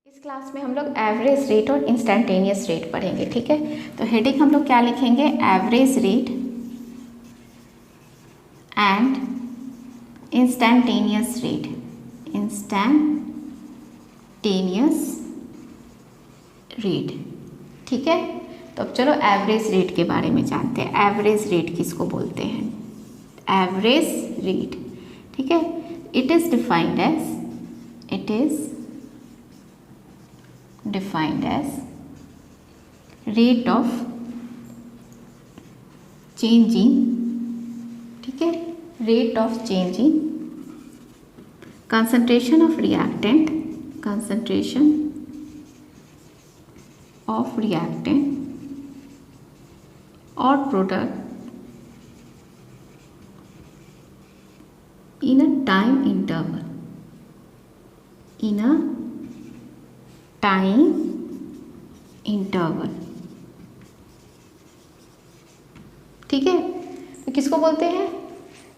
इस क्लास में हम लोग एवरेज रेट और इंस्टेंटेनियस रेट पढ़ेंगे, ठीक है। तो हेडिंग हम लोग क्या लिखेंगे, average rate and instantaneous rate, instantaneous rate, ठीक है। तो अब चलो एवरेज रेट के बारे में जानते हैं। एवरेज रेट किसको बोलते हैं, एवरेज रेट, ठीक है। It is defined as rate of change in, ठीक है, rate of change in concentration of reactant or product in a time interval, ठीक है। तो किसको बोलते हैं,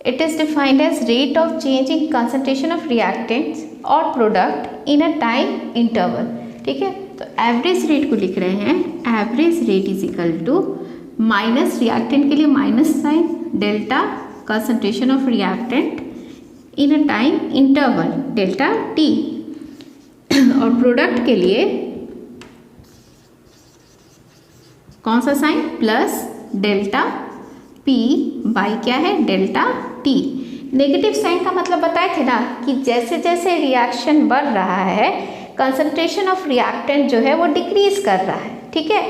it is defined as rate of change in concentration of reactants और product in a time interval, ठीक है। तो एवरेज रेट को लिख रहे हैं, average rate is equal to minus reactant के लिए minus sign, delta concentration of reactant in a time interval delta T, और प्रोडक्ट के लिए कौन सा sign, plus delta P by क्या है, डेल्टा टी। नेगेटिव साइन का मतलब बताए थे ना कि जैसे जैसे रिएक्शन बढ़ रहा है कंसंट्रेशन ऑफ रिएक्टेंट जो है वो डिक्रीज कर रहा है, ठीक है।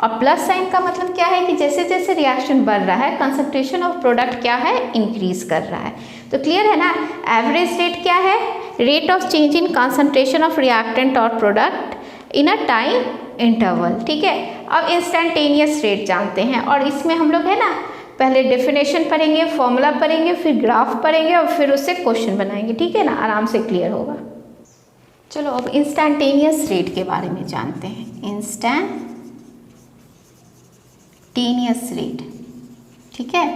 और प्लस साइन का मतलब क्या है कि जैसे जैसे रिएक्शन बढ़ रहा है कंसंट्रेशन ऑफ प्रोडक्ट क्या है, इंक्रीज कर रहा है। तो क्लियर है ना, एवरेज रेट क्या है, rate of change in concentration of reactant और product in a time interval, ठीक है। अब इंस्टेंटेनियस रेट जानते हैं, और इसमें हम लोग है ना पहले डेफिनेशन पढ़ेंगे, फॉर्मूला पढ़ेंगे, फिर ग्राफ पढ़ेंगे और फिर उससे क्वेश्चन बनाएंगे, ठीक है ना, आराम से क्लियर होगा। चलो अब इंस्टेंटेनियस रेट के बारे में जानते हैं। इंस्टेंटेनियस रेट, ठीक है।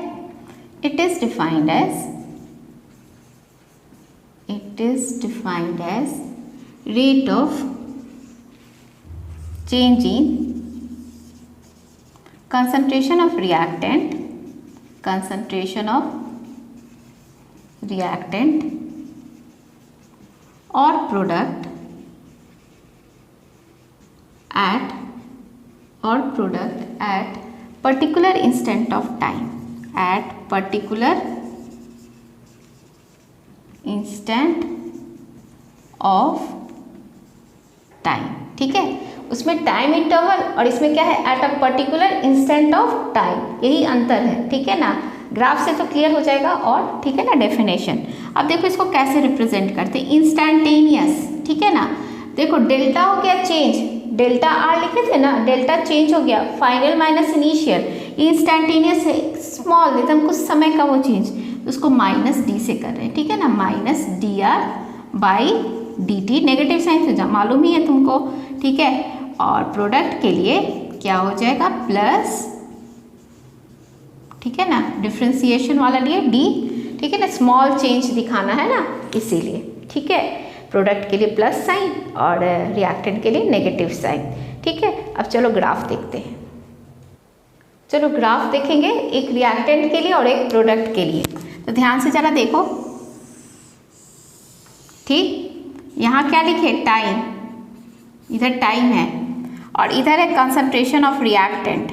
It is defined as rate of change in concentration of reactant or product at particular instant of time, ठीक है। उसमें टाइम इंटरवल और इसमें क्या है, at a particular instant of time, यही अंतर है, ठीक है ना। ग्राफ से तो क्लियर हो जाएगा, और ठीक है ना डेफिनेशन। अब देखो इसको कैसे रिप्रेजेंट करते हैं, इंस्टेंटेनियस, ठीक है ना। देखो डेल्टा हो गया चेंज, डेल्टा आर लिखे थे ना, डेल्टा चेंज हो गया, फाइनल माइनस इनिशियल। इंस्टेंटेनियस है स्मॉल, एकदम कुछ समय का वो चेंज, तो उसको माइनस डी से कर रहे हैं, ठीक है ना, minus D R by D T, negative sign से मालूम ही है तुमको, ठीक है। और प्रोडक्ट के लिए क्या हो जाएगा, प्लस, ठीक है ना, डिफ्रेंसिएशन वाला लिए डी, ठीक है ना, स्मॉल चेंज दिखाना है ना इसीलिए, ठीक है। प्रोडक्ट के लिए प्लस साइन और रिएक्टेंट के लिए नेगेटिव साइन, ठीक है। अब चलो ग्राफ देखते हैं। चलो ग्राफ देखेंगे, एक रिएक्टेंट के लिए और एक प्रोडक्ट के लिए। तो ध्यान से जरा देखो, ठीक, यहाँ क्या लिखे, टाइम, इधर टाइम है और इधर है कंसंट्रेशन ऑफ रिएक्टेंट,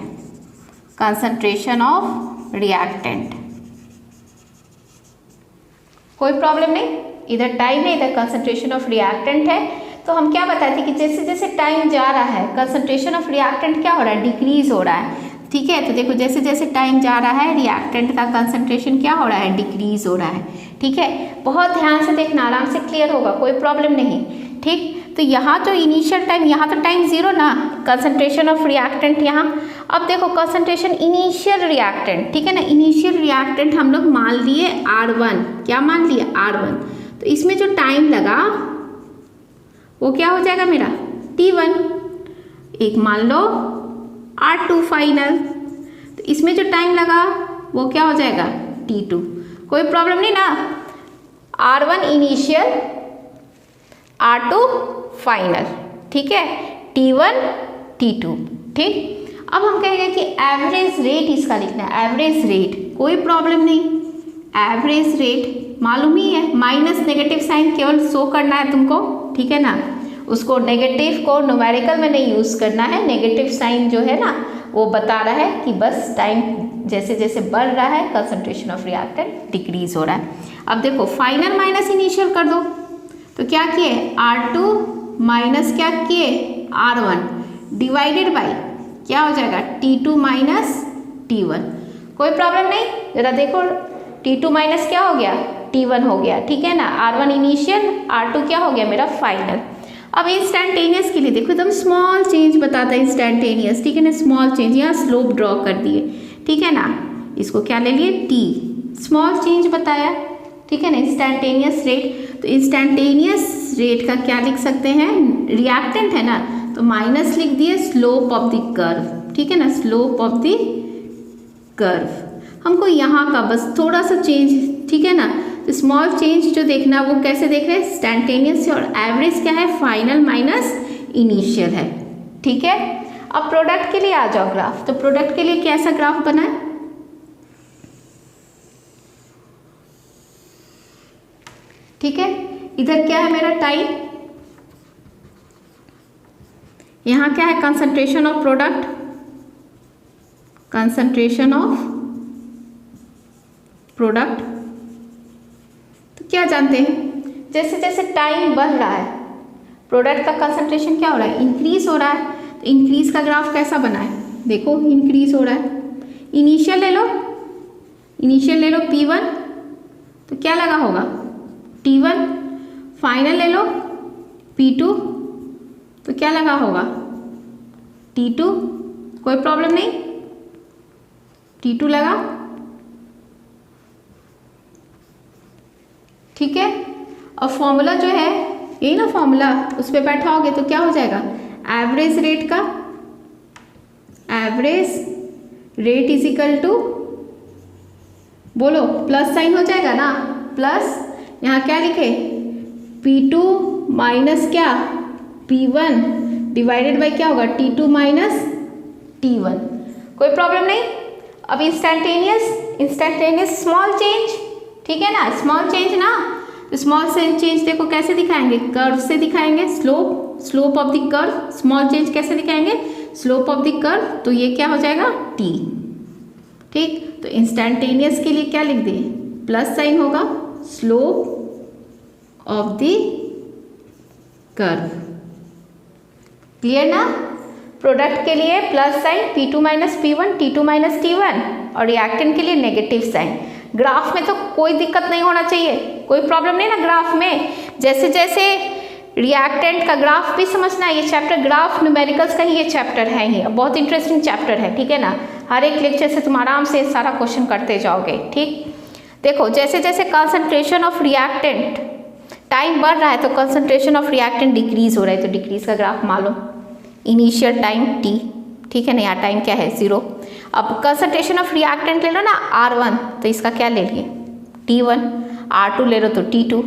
कोई प्रॉब्लम नहीं, इधर टाइम है इधर कंसंट्रेशन ऑफ रिएक्टेंट है। तो हम क्या बताए थे कि जैसे जैसे टाइम जा रहा है कंसंट्रेशन ऑफ रिएक्टेंट क्या हो रहा है, डिक्रीज हो रहा है, ठीक है। तो देखो जैसे जैसे टाइम जा रहा है रिएक्टेंट का कंसंट्रेशन क्या हो रहा है, डिक्रीज हो रहा है, ठीक है। बहुत ध्यान से देखना, आराम से क्लियर होगा, कोई प्रॉब्लम नहीं, ठीक। तो यहाँ जो इनिशियल टाइम, यहाँ तो टाइम जीरो ना, कंसंट्रेशन ऑफ रिएक्टेंट यहाँ। अब देखो कंसंट्रेशन इनिशियल रिएक्टेंट, ठीक है ना, इनिशियल रिएक्टेंट हम लोग मान लिए R1, क्या मान लिए, R1। तो इसमें जो टाइम लगा वो क्या हो जाएगा मेरा, T1। एक मान लो R2 फाइनल, तो इसमें जो टाइम लगा वो क्या हो जाएगा, T2। कोई प्रॉब्लम नहीं ना, R1 इनिशियल R2 फाइनल, ठीक है, T1 T2। ठीक, अब हम कहेंगे कि एवरेज रेट इसका लिखना है, एवरेज रेट, कोई प्रॉब्लम नहीं, एवरेज रेट मालूम ही है, माइनस नेगेटिव साइन केवल शो करना है तुमको, ठीक है ना, उसको नेगेटिव को न्यूमेरिकल में नहीं यूज़ करना है, नेगेटिव साइन जो है ना वो बता रहा है कि बस टाइम जैसे जैसे बढ़ रहा है कंसंट्रेशन ऑफ रिएक्टेंट डिक्रीज हो रहा है। अब देखो फाइनल माइनस इनिशियल कर दो, तो क्या किए R2 माइनस क्या किए R1 डिवाइडेड बाई क्या हो जाएगा T2 माइनस T1। कोई प्रॉब्लम नहीं, जरा देखो T2 माइनस क्या हो गया T1 हो गया, ठीक है ना, R1 इनिशियल, R2 क्या हो गया मेरा फाइनल। अब इंस्टेंटेनियस के लिए देखो एकदम स्मॉल चेंज बताता है इंस्टेंटेनियस, ठीक है ना, स्मॉल चेंज, यहाँ स्लोप ड्रॉ कर दिए, ठीक है ना, इसको क्या ले लिए T, स्मॉल चेंज बताया, ठीक है ना, इंस्टेंटेनियस रेट। तो इंस्टेंटेनियस रेट का क्या लिख सकते हैं, रिएक्टेंट है ना तो माइनस लिख दिए स्लोप ऑफ द कर्व, ठीक है ना, स्लोप ऑफ द कर्व। हमको यहाँ का बस थोड़ा सा चेंज, ठीक है ना, तो स्मॉल चेंज जो देखना वो कैसे देख रहे हैं इंस्टेंटेनियस से, और एवरेज क्या है फाइनल माइनस इनिशियल है, ठीक है। अब प्रोडक्ट के लिए आ जाओ ग्राफ, तो प्रोडक्ट के लिए कैसा ग्राफ बना है, ठीक है, इधर क्या है मेरा टाइम, यहाँ क्या है concentration of product, concentration of product. तो क्या जानते हैं जैसे जैसे टाइम बढ़ रहा है प्रोडक्ट का कंसंट्रेशन क्या हो रहा है, इंक्रीज हो रहा है। तो इंक्रीज का ग्राफ कैसा बना है, देखो इंक्रीज हो रहा है। इनिशियल ले लो, इनिशियल ले लो P1, तो क्या लगा होगा T1, फाइनल ले लो P2, तो क्या लगा होगा T2, कोई प्रॉब्लम नहीं, T2 लगा, ठीक है। और फॉर्मूला जो है यही ना फॉर्मूला, उस पर बैठाओगे तो क्या हो जाएगा, एवरेज रेट का, average rate is equal to, बोलो प्लस साइन हो जाएगा ना, प्लस यहाँ क्या लिखे P2 माइनस क्या P1 डिवाइडेड बाई क्या होगा T2 माइनस T1। कोई प्रॉब्लम नहीं। अब इंस्टेंटेनियस स्मॉल चेंज, ठीक है ना, स्मॉल चेंज ना, तो स्मॉल चेंज देखो कैसे दिखाएंगे, कर्व से दिखाएंगे, slope of the curve, small change कैसे दिखाएंगे, स्लोप ऑफ द कर्व, तो ये क्या हो जाएगा T, ठीक। तो इंस्टेंटेनियस के लिए क्या लिख दिए, प्लस साइन होगा, slope of the curve, clear ना। प्रोडक्ट के लिए plus sign P2 minus P1, T2 minus T1, और रिएक्टेंट के लिए नेगेटिव साइन। ग्राफ में तो कोई दिक्कत नहीं होना चाहिए, कोई प्रॉब्लम नहीं ना ग्राफ में। जैसे जैसे रिएक्टेंट का ग्राफ भी समझना है, ये चैप्टर ग्राफ न्यूमेरिकल्स का ही ये चैप्टर है ही, बहुत इंटरेस्टिंग चैप्टर है, ठीक है ना। हर एक लेक्चर से तुम आराम से सारा क्वेश्चन करते जाओगे, ठीक। देखो जैसे जैसे कंसंट्रेशन ऑफ रिएक्टेंट, टाइम बढ़ रहा है तो कंसंट्रेशन ऑफ रिएक्टेंट डिक्रीज हो रहा है, तो डिक्रीज का ग्राफ मालूम, इनिशियल टाइम T, ठीक है ना, यहाँ टाइम क्या है 0। अब कंसंट्रेशन ऑफ रिएक्टेंट ले लो ना R1, तो इसका क्या ले लिए T1, R2 ले लो तो T2,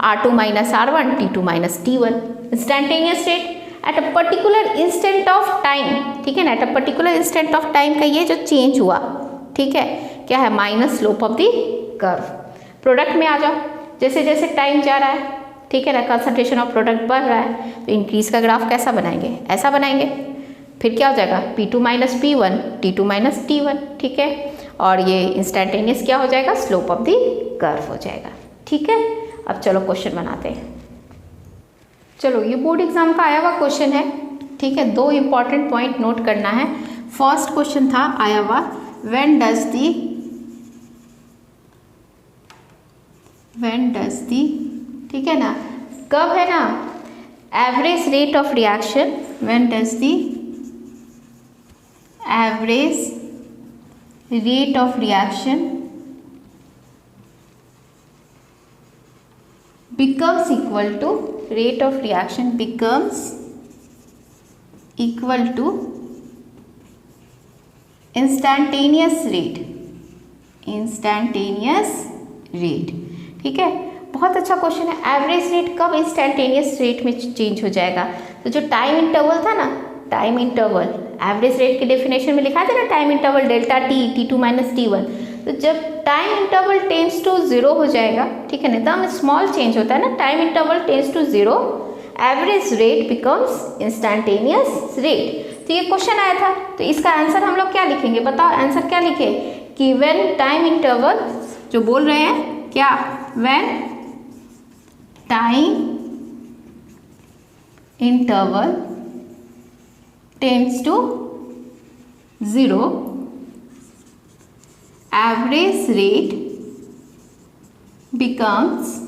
R2 minus R1, T2 minus T1। Instantaneous rate at a particular instant of time, ठीक है ना, at a particular instant of time का ये जो चेंज हुआ, ठीक है, क्या है minus slope of the curve. Product में आ जाओ, जैसे जैसे टाइम जा रहा है, ठीक है ना, कंसंट्रेशन ऑफ प्रोडक्ट बढ़ रहा है, तो इंक्रीज का ग्राफ कैसा बनाएंगे, ऐसा बनाएंगे, फिर क्या हो जाएगा P2 minus P1, T2 minus T1, ठीक है, और ये इंस्टेंटेनियस क्या हो जाएगा, स्लोप ऑफ द कर्व हो जाएगा, ठीक है। अब चलो क्वेश्चन बनाते हैं। चलो ये बोर्ड एग्जाम का आया हुआ क्वेश्चन है, ठीक है, 2 इंपॉर्टेंट पॉइंट नोट करना है। फर्स्ट क्वेश्चन था आया हुआ, व्हेन डज दी, ठीक है ना, कब है ना, average rate of reaction, when does the average rate of reaction becomes equal to, rate of reaction becomes equal to instantaneous rate, ठीक है। बहुत अच्छा क्वेश्चन है, एवरेज रेट कब इंस्टेंटेनियस रेट में चेंज हो जाएगा, तो जो टाइम इंटरवल था ना, टाइम इंटरवल एवरेज रेट की डेफिनेशन में लिखा था ना, time interval delta T, T2 minus T1। तो जब टाइम इंटरवल टेंस टू 0 हो जाएगा, ठीक है ना, एकदम स्मॉल चेंज होता है ना, time interval tends to 0, average rate becomes instantaneous rate. तो ये क्वेश्चन आया था, तो इसका आंसर हम लोग क्या लिखेंगे, बताओ आंसर क्या लिखे, कि व्हेन टाइम इंटरवल, जो बोल रहे हैं क्या, when time interval tends to 0, average rate becomes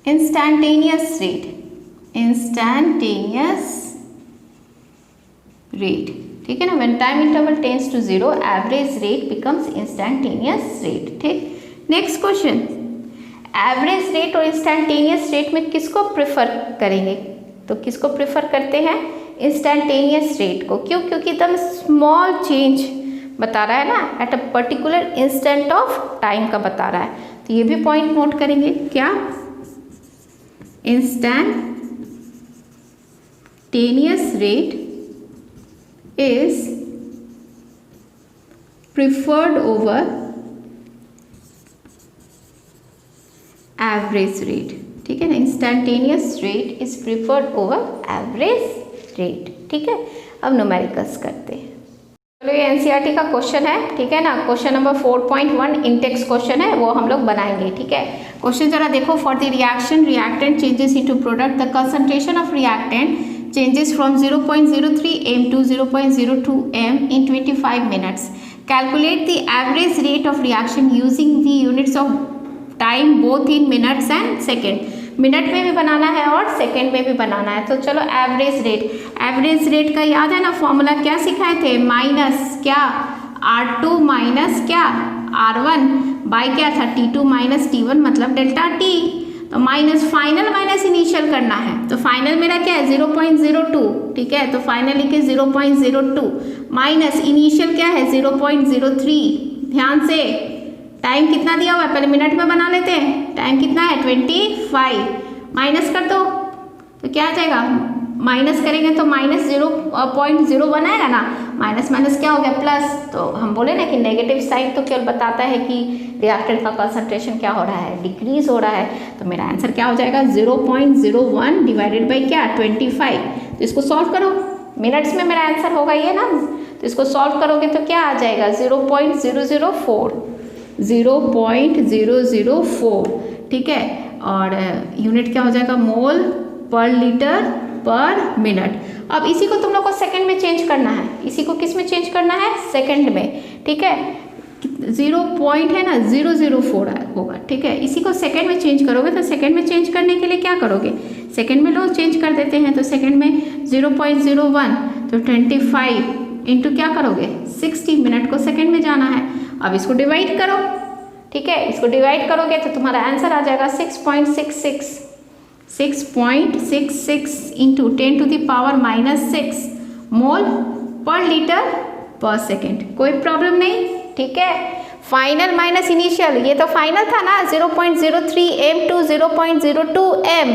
instantaneous rate, instantaneous rate, ठीक है ना। When time interval tends to 0, average rate becomes instantaneous rate, ठीक। नेक्स्ट क्वेश्चन, एवरेज रेट और इंस्टैंटेनियस रेट में किसको प्रेफर करेंगे, तो किसको प्रेफर करते हैं, इंस्टैंटेनियस रेट को। क्यों, क्योंकि एकदम स्मॉल चेंज बता रहा है ना, at a particular instant of time का बता रहा है। तो ये भी पॉइंट नोट करेंगे, क्या, instantaneous rate is preferred over average rate, ठीक है ना, instantaneous rate is preferred over average rate, ठीक है। अब न्यूमेरिकल्स करते हैं। चलो ये एनसीईआरटी का क्वेश्चन है, ठीक है ना, क्वेश्चन नंबर 4.1 इंटेक्स क्वेश्चन है, वो हम लोग बनाएंगे, ठीक है। क्वेश्चन जरा देखो, for the reaction reactant changes into product, the concentration of reactant changes from 0.03 m to 0.02 m in 25 minutes. Calculate the average rate of reaction using the units of time both in minutes and second. Minute में भी बनाना है और second में भी बनाना है। तो चलो average rate, average rate का याद है ना फॉर्मूला, क्या सिखाए थे, माइनस क्या, R2 माइनस क्या, R1 बाय क्या था, T2 माइनस T1 मतलब डेल्टा T। तो माइनस फाइनल माइनस इनिशियल करना है, तो फाइनल मेरा क्या है 0.02, ठीक है, तो फाइनल लिखे 0.02 माइनस इनिशियल क्या है 0.03। ध्यान से टाइम कितना दिया हुआ है, पहले मिनट में बना लेते हैं, टाइम कितना है 25, माइनस कर दो तो क्या आ जाएगा, माइनस करेंगे तो माइनस 0.01 आएगा ना, माइनस माइनस क्या हो गया प्लस। तो हम बोले ना कि नेगेटिव साइड तो केवल बताता है कि रिएक्टेंट का कंसंट्रेशन क्या हो रहा है, डिक्रीज हो रहा है। तो मेरा आंसर क्या हो जाएगा 0.01 डिवाइडेड बाई क्या 25। तो इसको सॉल्व करो, मिनट्स में मेरा आंसर होगा ये ना, तो इसको सॉल्व करोगे तो क्या आ जाएगा 0.004, 0.004, ठीक है। और यूनिट क्या हो जाएगा मोल पर लीटर पर मिनट। अब इसी को तुम लोग को सेकंड में चेंज करना है, इसी को किस में चेंज करना है, सेकंड में, ठीक है। 0 पॉइंट है ना 004 होगा, ठीक है। इसी को सेकंड में चेंज करोगे तो सेकंड में चेंज करने के लिए क्या करोगे, सेकंड में लोग चेंज कर देते हैं। तो सेकंड में 0.01 तो 25 इंटू क्या करोगे 60, मिनट को सेकंड में जाना है। अब इसको डिवाइड करो, ठीक है, इसको डिवाइड करोगे तो तुम्हारा आंसर आ जाएगा 6.66 into 10 to the power -6 mole per litre पर सेकेंड। कोई प्रॉब्लम नहीं, ठीक है। फाइनल माइनस इनिशियल, ये तो फाइनल था ना 0.03 m टू 0.02 m,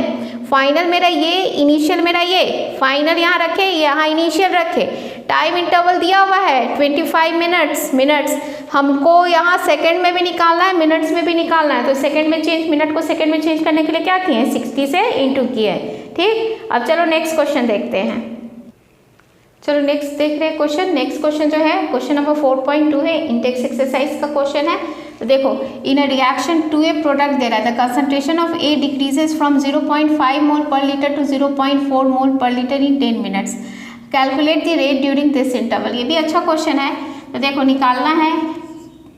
फाइनल मेरा ये, इनिशियल मेरा ये, फाइनल यहाँ रखे, यहाँ इनिशियल रखे। टाइम इंटरवल दिया हुआ है 25 मिनट्स, हमको यहाँ सेकंड में भी निकालना है, मिनट्स में भी निकालना है। तो सेकंड में चेंज, मिनट को सेकंड में चेंज करने के लिए क्या किए हैं 60 से इंटू किए हैं, ठीक। अब चलो नेक्स्ट क्वेश्चन देखते हैं। चलो नेक्स्ट देख रहे हैं क्वेश्चन। नेक्स्ट क्वेश्चन जो है क्वेश्चन नंबर 4.2 है, इंटेक्स एक्सरसाइज का क्वेश्चन है। तो देखो, in a reaction to A product दे रहा है, the concentration of A decreases from 0.5 mole per litre to 0.4 mole per litre in 10 minutes. Calculate the rate during this interval. ये भी अच्छा क्वेश्चन है। तो देखो निकालना है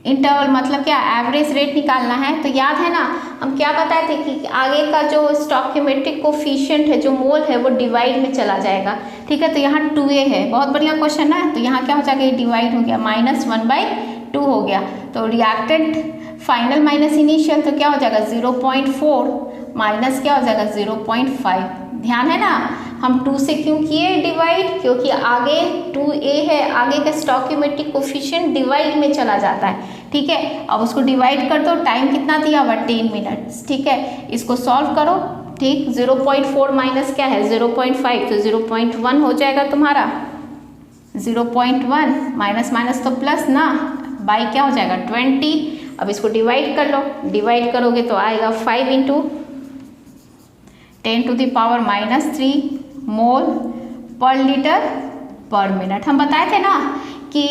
इंटरवल, मतलब क्या एवरेज रेट निकालना है। तो याद है ना हम क्या बताए थे कि आगे का जो स्टॉइकियोमेट्रिक कोफिशिएंट है, जो मोल है, वो डिवाइड में चला जाएगा, ठीक है। तो यहाँ 2a है, बहुत बढ़िया क्वेश्चन है। तो यहाँ क्या हो जाएगा, ये डिवाइड हो गया, -1/2 हो गया। तो रिएक्टेंट फाइनल माइनस इनिशियल, तो क्या हो जाएगा 0.4 माइनस क्या हो जाएगा 0.5। ध्यान है ना, हम 2 से क्यों किए डिवाइड, क्योंकि आगे 2a है, आगे का स्टॉइकियोमेट्रिक कोफिशिएंट डिवाइड में चला जाता है, ठीक है। अब उसको डिवाइड कर दो, टाइम कितना दिया हुआ 10 मिनट्स, ठीक है। इसको सॉल्व करो, ठीक। 0.4 माइनस क्या है 0.5, तो 0.1 हो जाएगा तुम्हारा। 0.1 माइनस माइनस तो प्लस ना, बाई क्या हो जाएगा 20। अब इसको डिवाइड कर लो, डिवाइड करोगे तो आएगा 5 इंटू 10⁻³ मोल पर लीटर पर मिनट। हम बताए थे ना कि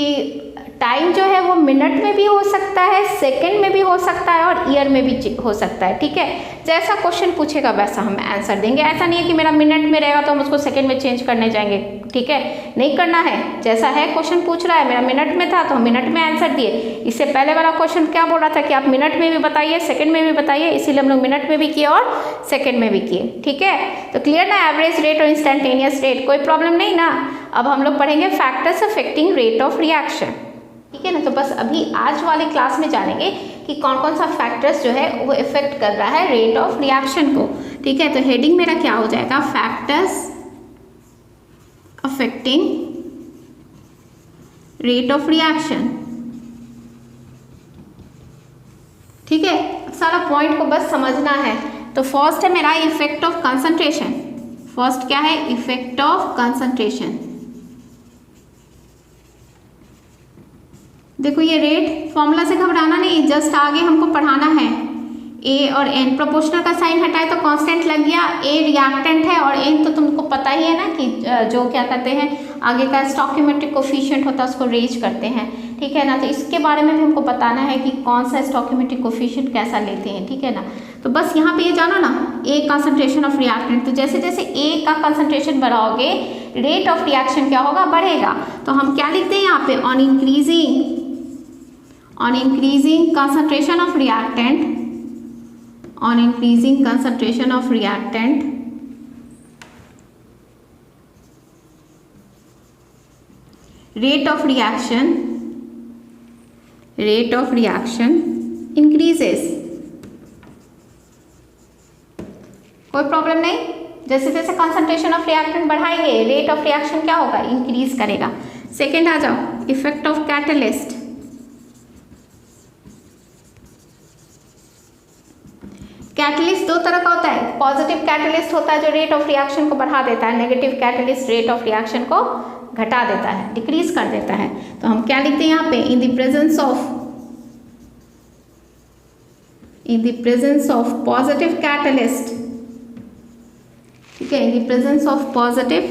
टाइम जो है वो मिनट में भी हो सकता है, सेकंड में भी हो सकता है और ईयर में भी हो सकता है, ठीक है। जैसा क्वेश्चन पूछेगा वैसा हम आंसर देंगे। ऐसा नहीं है कि मेरा मिनट में रहेगा तो हम उसको सेकंड में चेंज करने जाएंगे, ठीक है, नहीं करना है। जैसा है क्वेश्चन पूछ रहा है, मेरा मिनट में था तो हम मिनट में आंसर दिए। इससे पहले वाला क्वेश्चन क्या बोल रहा था कि आप मिनट में भी बताइए, सेकंड में भी बताइए, इसीलिए हम लोग मिनट में भी किए और सेकंड में भी किए, ठीक है। तो क्लियर ना, एवरेज रेट और इंस्टेंटेनियस रेट, कोई प्रॉब्लम नहीं ना। अब हम लोग पढ़ेंगे factors affecting rate of reaction, ठीक है ना। तो बस अभी आज वाले क्लास में जानेंगे कि कौन कौन सा फैक्टर्स जो है वो इफेक्ट कर रहा है रेट ऑफ रिएक्शन को, ठीक है। तो हेडिंग मेरा क्या हो जाएगा, factors affecting rate of reaction, ठीक है। सारा पॉइंट को बस समझना है। तो फर्स्ट है मेरा इफेक्ट ऑफ कंसंट्रेशन। फर्स्ट क्या है, इफेक्ट ऑफ कंसंट्रेशन। देखो ये रेट फॉर्मूला से घबराना नहीं, जस्ट आगे हमको पढ़ाना है। ए और एन, प्रोपोर्शनल का साइन हटाए तो कांस्टेंट लग गया। ए रिएक्टेंट है और एन तो तुमको पता ही है ना कि जो क्या कहते हैं आगे का स्टोइकियोमेट्रिक कोफिशिएंट होता है उसको रेज करते हैं, ठीक है ना। तो इसके बारे में भी हमको बताना है कि कौन सा स्टोइकियोमेट्रिक कोफिशिएंट कैसा लेते हैं, ठीक है ना। तो बस यहाँ पे ये जानो ना, ए कंसंट्रेशन ऑफ रिएक्टेंट, तो जैसे जैसे ए का कंसंट्रेशन बढ़ाओगे रेट ऑफ रिएक्शन क्या होगा, बढ़ेगा। तो हम क्या लिखते हैं यहाँ पे, on increasing concentration of reactant, on increasing concentration of reactant, rate of reaction increases। कोई प्रॉब्लम नहीं, जैसे जैसे कंसंट्रेशन ऑफ रिएक्टेंट बढ़ाएंगे रेट ऑफ रिएक्शन क्या होगा, इंक्रीज करेगा। सेकेंड आ जाओ, इफेक्ट ऑफ कैटलिस्ट। कैटलिस्ट दो तरह का होता है, पॉजिटिव कैटलिस्ट होता है जो रेट ऑफ रिएक्शन को बढ़ा देता है, negative catalyst rate of reaction को घटा देता है, डिक्रीज कर देता है। तो हम क्या लिखते हैं यहाँ पे, in the presence of positive catalyst, ठीक है, in the presence of positive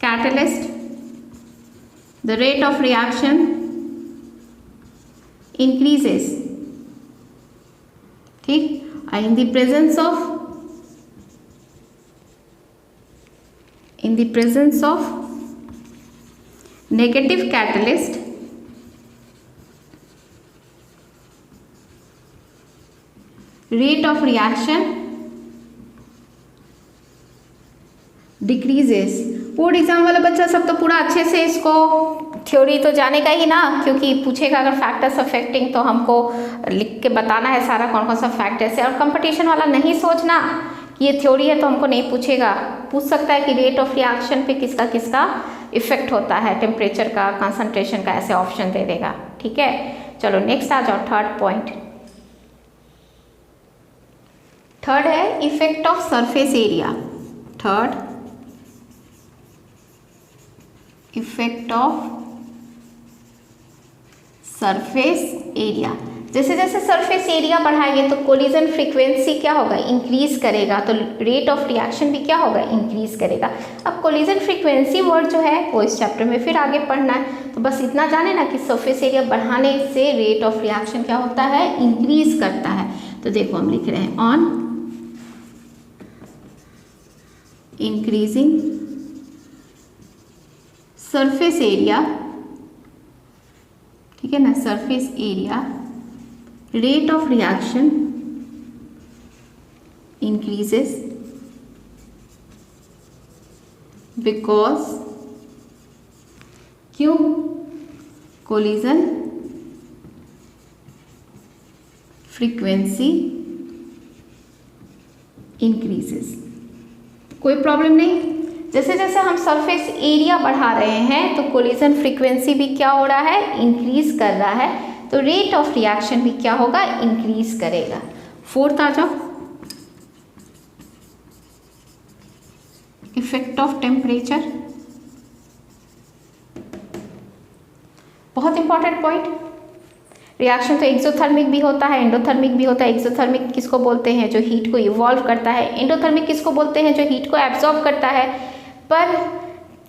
catalyst the rate of reaction increases, ठीक। In the presence of negative catalyst rate of reaction decreases. Board exam वाला बच्चा सब तो पूरा अच्छे से इसको थ्योरी तो जानेगा ही ना, क्योंकि पूछेगा अगर फैक्टर्स अफेक्टिंग तो हमको लिख के बताना है सारा कौन कौन सा फैक्टर्स है। और कंपटीशन वाला नहीं सोचना कि ये थ्योरी है तो हमको नहीं पूछेगा, पूछ सकता है कि रेट ऑफ रिएक्शन पे किसका किसका इफेक्ट होता है, टेम्परेचर का, कंसंट्रेशन का, ऐसे ऑप्शन दे देगा, ठीक है। चलो नेक्स्ट आ जाओ, थर्ड पॉइंट। थर्ड है effect of surface area. Third, effect of surface area. जैसे जैसे सरफेस एरिया बढ़ाएंगे तो कोलिजन फ्रीक्वेंसी क्या होगा, इंक्रीज करेगा, तो रेट ऑफ रिएक्शन भी क्या होगा, इंक्रीज करेगा। अब कोलिजन फ्रीक्वेंसी वर्ड जो है वो इस चैप्टर में फिर आगे पढ़ना है। तो बस इतना जाने ना कि सरफेस एरिया बढ़ाने से रेट ऑफ रिएक्शन क्या होता है, इंक्रीज करता है। तो देखो हम लिख रहे हैं, ऑन इंक्रीजिंग सरफेस एरिया, ठीक है ना, surface area rate of reaction increases because, क्यों, कोलिजन फ्रीक्वेंसी इंक्रीजेस। कोई प्रॉब्लम नहीं, जैसे जैसे हम सरफेस एरिया बढ़ा रहे हैं तो कोलिजन फ्रीक्वेंसी भी क्या हो रहा है, इंक्रीज कर रहा है, तो रेट ऑफ रिएक्शन भी क्या होगा, इंक्रीज करेगा। फोर्थ आ जाओ, इफेक्ट ऑफ टेम्परेचर, बहुत इंपॉर्टेंट पॉइंट। रिएक्शन तो एक्सोथर्मिक भी होता है, एंडोथर्मिक भी होता है। एक्सोथर्मिक किसको बोलते हैं? जो हीट को इवॉल्व करता है। एंडोथर्मिक किसको बोलते हैं? जो हीट को एब्जॉर्ब करता है। पर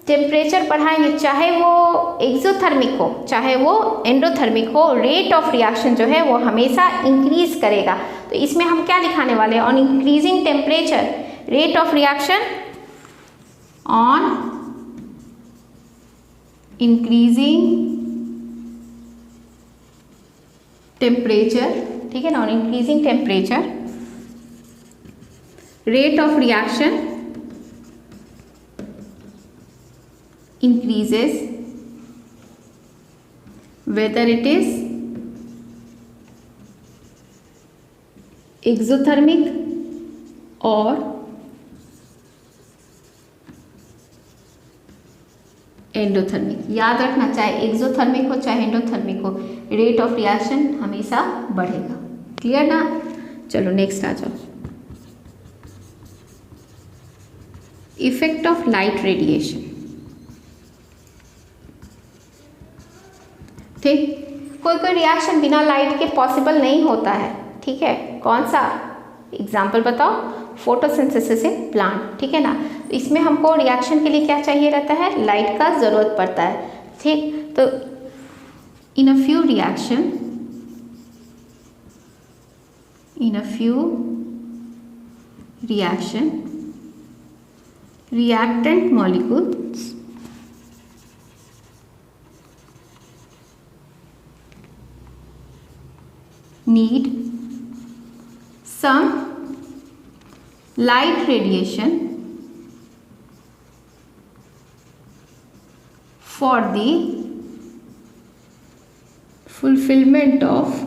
टेम्परेचर बढ़ाएंगे, चाहे वो एक्सोथर्मिक हो चाहे वो एंडोथर्मिक हो, रेट ऑफ रिएक्शन जो है वो हमेशा इंक्रीज करेगा। तो इसमें हम क्या दिखाने वाले हैं? On increasing temperature rate of reaction, on increasing temperature, ठीक है ना, on increasing temperature rate of reaction increases whether it is exothermic or endothermic. याद रखना, चाहे एक्सोथर्मिक हो चाहे एंडोथर्मिक हो, रेट ऑफ रिएक्शन हमेशा बढ़ेगा। क्लियर ना? चलो नेक्स्ट आ जाओ। Effect of light radiation. ठीक, कोई कोई रिएक्शन बिना लाइट के पॉसिबल नहीं होता है। ठीक है, कौन सा? एग्जाम्पल बताओ। फोटोसिंथेसिस इन प्लांट, ठीक है ना। तो इसमें हमको रिएक्शन के लिए क्या चाहिए रहता है? लाइट का ज़रूरत पड़ता है। ठीक, तो in a few reaction reactant molecules need some light radiation for the fulfillment of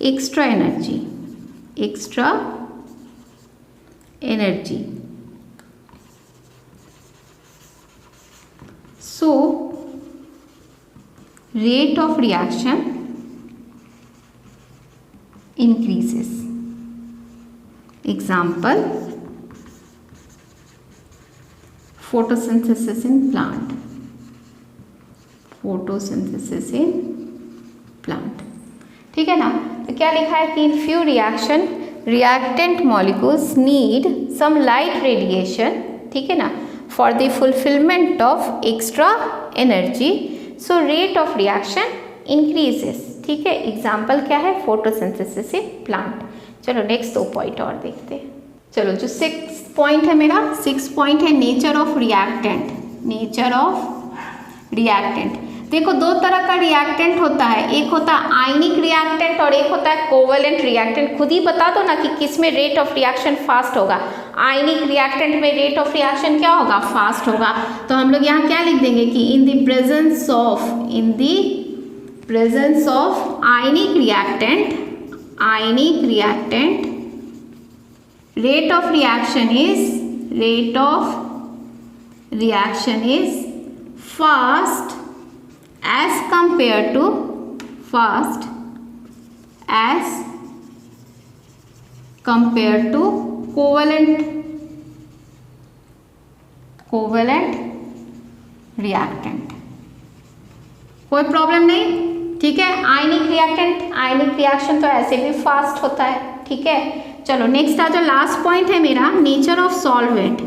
extra energy. So rate of reaction increases. Example, photosynthesis in plant. ठीक है ना। तो क्या लिखा है कि in few reaction reactant molecules need some light radiation, ठीक है ना, for the fulfillment of extra energy, so rate of reaction increases। ठीक है, एग्जाम्पल क्या है? Photosynthesis in plant. चलो नेक्स्ट 2 पॉइंट और देखते हैं। चलो जो 6 पॉइंट है मेरा, 6 पॉइंट है नेचर ऑफ रिएक्टेंट। देखो, 2 तरह का रिएक्टेंट होता है, एक होता है आयनिक रिएक्टेंट और एक होता है कोवेलेंट रिएक्टेंट। खुद ही बता दो ना कि किस में रेट ऑफ रिएक्शन फास्ट होगा। आयनिक रिएक्टेंट में रेट ऑफ रिएक्शन क्या होगा? फास्ट होगा। तो हम लोग यहाँ क्या लिख देंगे कि इन the presence of ionic reactant rate of reaction is fast as compared to covalent reactant। कोई प्रॉब्लम नहीं, ठीक है। आयनिक रिएक्शन तो ऐसे भी फास्ट होता है, ठीक है। चलो नेक्स्ट आ जाओ, लास्ट पॉइंट है मेरा नेचर ऑफ सॉल्वेंट।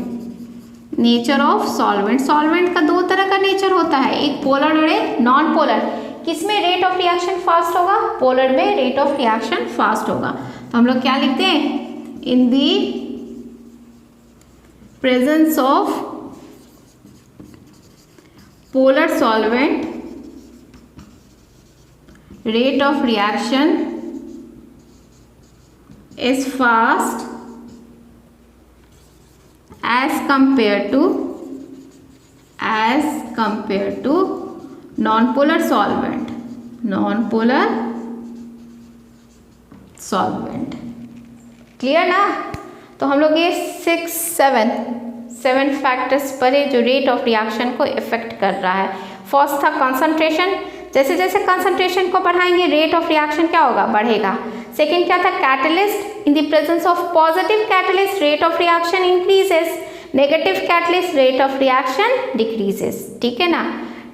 सॉल्वेंट का 2 तरह का नेचर होता है, एक पोलर और एक नॉन पोलर। किसमें रेट ऑफ रिएक्शन फास्ट होगा? पोलर में रेट ऑफ रिएक्शन फास्ट होगा। तो हम लोग क्या लिखते हैं? In the presence of polar solvent rate of reaction is fast as compared to non-polar solvent। Clear ना? तो हम लोग ये 7 फैक्टर्स पढ़े जो रेट ऑफ रिएक्शन को इफेक्ट कर रहा है। फर्स्ट था कंसंट्रेशन। जैसे जैसे कंसंट्रेशन को बढ़ाएंगे रेट ऑफ रिएक्शन क्या होगा? बढ़ेगा। सेकेंड क्या था, catalyst, in the presence of positive catalyst rate of reaction increases, negative catalyst rate of reaction decreases, ठीक है ना।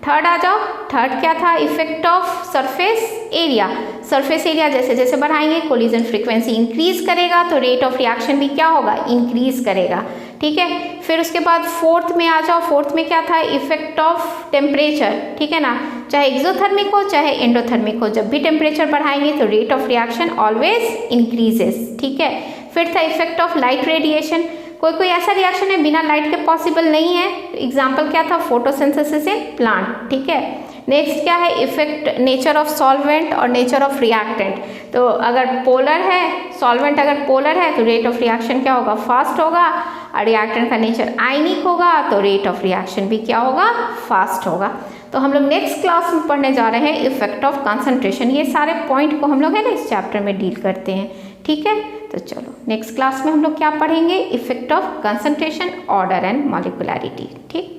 थर्ड आ जाओ, थर्ड क्या था, effect of surface area. Surface area जैसे जैसे बढ़ाएंगे कोलिजन फ्रीक्वेंसी इंक्रीज करेगा तो रेट ऑफ रिएक्शन भी क्या होगा, इंक्रीज करेगा, ठीक है। फिर उसके बाद फोर्थ में आ जाओ, फोर्थ में क्या था, इफेक्ट ऑफ टेम्परेचर, ठीक है ना, चाहे एक्सोथर्मिक हो चाहे एंडोथर्मिक हो, जब भी टेम्परेचर बढ़ाएंगे तो rate of reaction always increases, ठीक है। फिर था इफेक्ट ऑफ लाइट रेडिएशन, कोई कोई ऐसा रिएक्शन है बिना लाइट के पॉसिबल नहीं है, एग्जाम्पल क्या था, फोटोसिंथेसिस इन प्लांट, ठीक है। नेक्स्ट क्या है, इफेक्ट नेचर ऑफ सॉल्वेंट और नेचर ऑफ रिएक्टेंट। तो अगर पोलर है सॉल्वेंट, अगर पोलर है तो रेट ऑफ रिएक्शन क्या होगा, फास्ट होगा, और रिएक्टेंट का नेचर आयनिक होगा तो रेट ऑफ रिएक्शन भी क्या होगा, फास्ट होगा। तो हम लोग नेक्स्ट क्लास में पढ़ने जा रहे हैं इफेक्ट ऑफ कंसंट्रेशन। ये सारे पॉइंट को हम लोग है ना इस चैप्टर में डील करते हैं, ठीक है। तो चलो नेक्स्ट क्लास में हम लोग क्या पढ़ेंगे, effect of concentration, order and molecularity, ठीक।